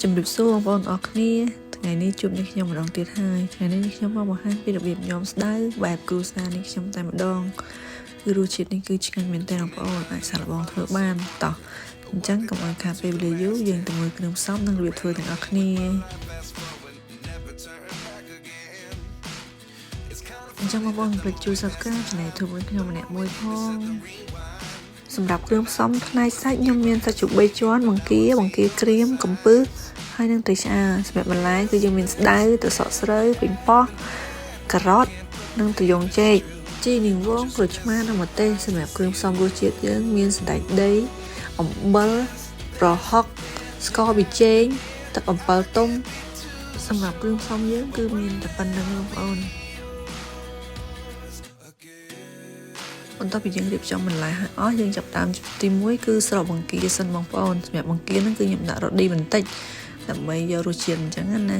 ជំរាបសួរបងប្អូនអរគ្នាថ្ងៃនេះជួបនេះខ្ញុំម្ដងទៀតហើយថ្ងៃនេះខ្ញុំមកបង្ហាញពីរបៀបញោមស្ដៅបែបគ្រួសារនេះខ្ញុំតែម្ដងគឺរសជាតិនេះគឺឆ្ងាញ់មែនទែនបងប្អូនអាចសាកល្បងធ្វើបានតោះអញ្ចឹងកុំឲ្យខាតពេលវេលាយូរយើងទៅមើលគ្រឿងផ្សំនិងរបៀបធ្វើទាំងអស់គ្នាអញ្ចឹងបងប្អូនកុំភ្លេចជួយ Subscribe ឆានែល YouTube របស់ខ្ញុំម្នាក់មួយផងសម្រាប់គ្រឿងផ្សំផ្នែកសាច់ខ្ញុំមានសាច់ជ្រូក3ជាន់បង្គាក្រៀមកំពឹសហើយនឹងត្រីឆ្អើរសម្រាប់បន្លែគឺយើងមានស្ដៅត្រសក់ស្រូវប៉េងប៉ោះការ៉ុតនិងត្រយូងចេកជីនាងវងក្រូចឆ្មានិងម្ទេសសម្រាប់គ្រឿងផ្សំរសជាតិយើងមានសណ្តែកដីអំបិលប្រហុកស្ករប៊ីចេងទឹកអំពិលទុំសម្រាប់គ្រឿងផ្សំយើងគឺមានតែប៉ុណ្្នឹងបងប្អូនបន្ទាប់ពីយើងរៀបចំបន្លែឲ្យអស់យើងចាប់តាមទី1គឺស្រោបបង្គាសិនបងប្អូនសម្រាប់បង្គាហ្នឹងគឺខ្ញុំដាក់រ៉ូឌីបន្តិចដើម្បីយករសជាតិអញ្ចឹងណា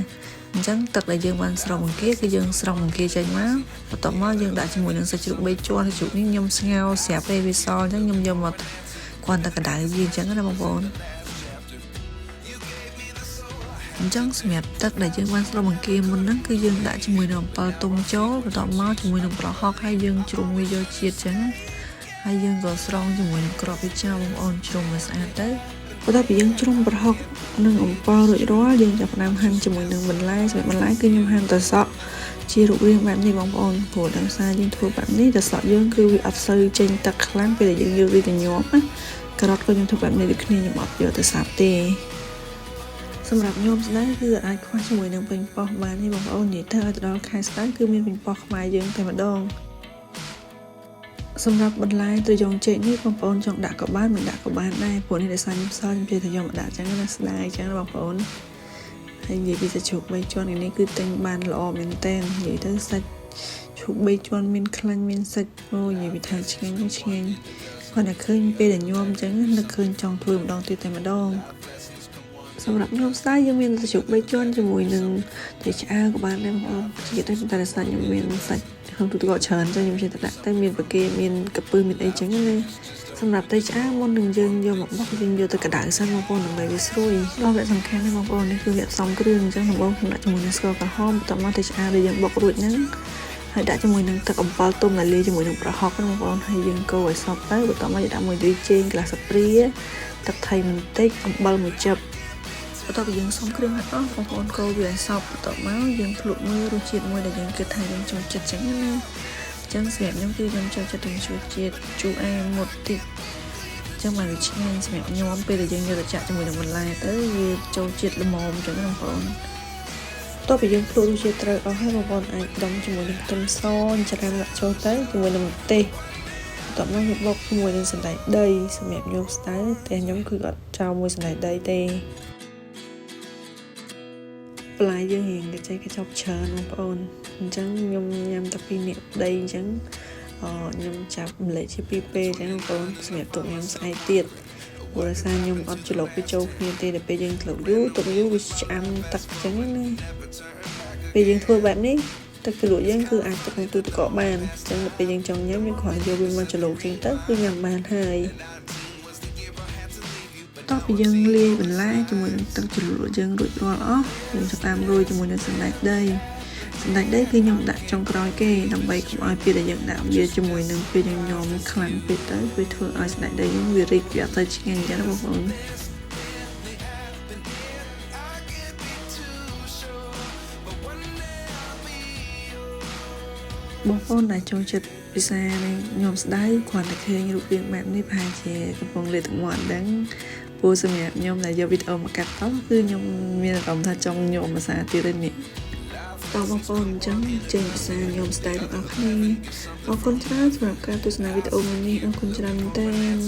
អញ្ចឹងទឹកដែលយើងបានស្រោបបង្គាគឺយើងស្រង់បង្គាចេញមកបន្ទាប់មកយើងដាក់ជាមួយនឹងសាច់ជ្រូក3ជាន់សាច់ជ្រូកនេះខ្ញុំស្ងោរស្រាប់ពេលវាសអញ្ចឹងខ្ញុំយកមកគ្រាន់តែកដៅវាអញ្ចឹងណាបងប្អូនអញ្ចឹងសម្រាប់ទឹកដែលយើងបានស្រោបបង្គាមុនហ្នឹងគឺយើងដាក់ជាមួយនឹងអំពិលទុំចូលបន្ទាប់មកជាមួយនឹងប្រហុកហើយយើងជ្រុំវាយកជាតិអញ្ចឹងហើយយើងក៏ស្រង់ជាមួយនឹងគ្រាប់វាចោលបងប្អូនជ្រុំឲ្យស្អាតទៅបន្ទាប់ពីយើងជ្រុំប្រហុកនិងអំពិលរួចរាល់យើងចាប់ផ្ដើមហាន់ជាមួយនឹងបន្លែសម្រាប់បន្លែគឺខ្ញុំហាន់ត្រសក់ជារូបរាងបែបនេះបងប្អូនព្រោះដោយសារយើងធ្វើបែបនេះត្រសក់យើងគឺវាអត់សូវចេញទឹកខ្លាំងពេលដែលយើងយកវាទៅញាប់ណាការ៉ុតក៏ខ្ញុំធ្វើបែបនេះដូចគ្នាខ្ញុំអត់យកទៅសាប់ទេសម្រាប់ញោមស្ដៅគឺអាចខ្វះជាមួយនឹងប៉េងប៉ោះបានទេបងប្អូននិយាយទៅឲ្យទៅដល់ខែស្ដៅគឺមានប៉េងប៉ោះខ្មែរយើងតែម្ដងសម្រាប់បន្លែត្រយូងចេកនេះបងប្អូនចង់ដាក់ក៏បានមិនដាក់ក៏បានដែរព្រោះនេះដោយសារខ្ញុំសល់ខ្ញុំជឿថាយកមកដាក់អញ្ចឹងណាស្ដាយអញ្ចឹងបងប្អូនហើយនិយាយពីសាច់ជ្រូក3ជាន់នេះគឺទិញបានល្អមែនតើនិយាយទៅសាច់ជ្រូក3ជាន់មានខ្លាញ់មានសាច់អូនិយាយពីថាឆ្ងាញ់គាត់តែឃើញពេលដែលញោមអញ្ចឹងនឹកឃើញចង់ធ្វើម្ដងទៀតតែម្ដងសម្រាប់ញោមស្ដាយយើងមានសាច់ជ្រូក3ជាន់ជាមួយនឹងត្រីឆ្អើរក៏បានដែរបងប្អូននិយាយទៅតែសាច់ខ្ញុំមានសាច់ក្នុងទូទឹកកកច្រើនចឹងខ្ញុំជិះទៅដាក់ទៅមានប្រគេមានកពឹសមានអីចឹងណាសម្រាប់ត្រីឆ្អើរមុននឹងយើងយកមកបុកយើងយកទៅកដៅសិនបងប្អូនដើម្បីវាស្រួយដល់វគ្គសំខាន់ណាបងប្អូននេះគឺវគ្គផ្សំគ្រឿងអញ្ចឹងដំបូងខ្ញុំដាក់ជាមួយនឹងស្ករក្រហមបន្ទាប់មកត្រីឆ្អើរដែលយើងបុករួចហ្នឹងហើយដាក់ជាមួយនឹងទឹកអំបិលទុំដែលលាយជាមួយនឹងប្រហុកណាបងប្អូនហើយយើងកូរឲ្យសព្វទៅបន្ទាប់មកយើងដាក់មួយត្រីចេងកន្លះស្លាបព្រាទឹកថៃបន្តិចអំបិលមួយចិបបន្ទាប់ពីយើងសុំគ្រឿងហើយអស់បងប្អូនកូរវាឲ្យសព្វបន្ទាប់មកយើងភ្លក់មើលរសជាតិមួយដែលយើងគិតថាយើងចូលចិត្តចឹងណាចឹងសម្រាប់ខ្ញុំគឺខ្ញុំចូលចិត្តរសជាតិជូរអែមមុតតិចចឹងមកវាឆ្ងាញ់សម្រាប់ញោមពេលដែលយើងយកទៅចាក់ជាមួយនឹងបន្លែទៅវាចូលជាតិល្មមចឹងណាបងប្អូនបន្ទាប់ពីយើងភ្លក់រសជាតិត្រូវអស់ហើយបងប្អូនអាចដុំជាមួយនឹងខ្ទឹមសច្រាំដាក់ចូលទៅជាមួយនឹងម្ទេសបន្ទាប់មកយើងបុកជាមួយនឹងសណ្តែកដីសម្រាប់ញោមស្ដៅតែខ្ញុំគឺអត់ចោលមួយសណ្តែកដីទេបន្លែយើងរៀងកញ្ចៃកញ្ចប់ច្រើនបងប្អូនអញ្ចឹងខ្ញុំញ៉ាំតែពីនេះដីអញ្ចឹងខ្ញុំចាប់ម្លេចជា2ពេលអញ្ចឹងបងប្អូនសម្រាប់ទុកញ៉ាំស្អែកទៀតព្រោះដោយសារខ្ញុំអត់ច្រឡុកវាចូលគ្នាទេដល់ពេលយើងទុកយូរវាឆ្អាំទឹកអញ្ចឹងណាពេលយើងធ្វើបែបនេះទឹកជ្រលក់យើងគឺអាចទុកក្នុងទូទឹកកកបានអញ្ចឹងដល់ពេលយើងចង់ញ៉ាំយើងគ្រាន់យកវាមកច្រឡុកជាងទៅគឺញ៉ាំបានហើយតោះពីយើងលាយបន្លែជាមួយនឹងទឹកជ្រលក់យើងរួចរាល់អស់យើងចាប់តាមរោយជាមួយនឹងសណ្តែកដីគឺខ្ញុំដាក់ចុងក្រោយគេដើម្បីកុំឲ្យពេលដែលយើងដាក់វាជាមួយនឹងពេលយើងញោមខ្លាំងពេកទៅវាធ្វើឲ្យសណ្តែកដីយើងវារីកវាអត់ទៅឆ្ងាញ់អញ្ចឹងបងប្អូនបងប្អូនដែលចូលចិត្តភាសានេះញោមស្ដៅគ្រាន់តែឃើញរូបរាងបែបនេះប្រហែលជាកំពុងលេបទឹកមាត់ដឹងព្រោះសម្រាប់ខ្ញុំដែលយកវីដេអូមកកាត់តគឺខ្ញុំមានអារម្មណ៍ថាចង់ញោមភាសាទៀតទេនេះតើបងប្អូនអញ្ចឹងចេញភាសាញោមស្ដៅទាំងអស់គ្នាអរគុណច្រើនសម្រាប់ការទស្សនាវីដេអូមួយនេះអរគុណច្រើនមែនទែន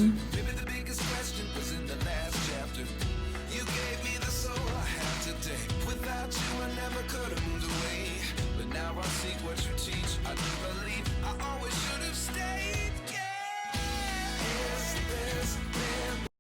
Without you, I never could have moved away. But now I see what you teach.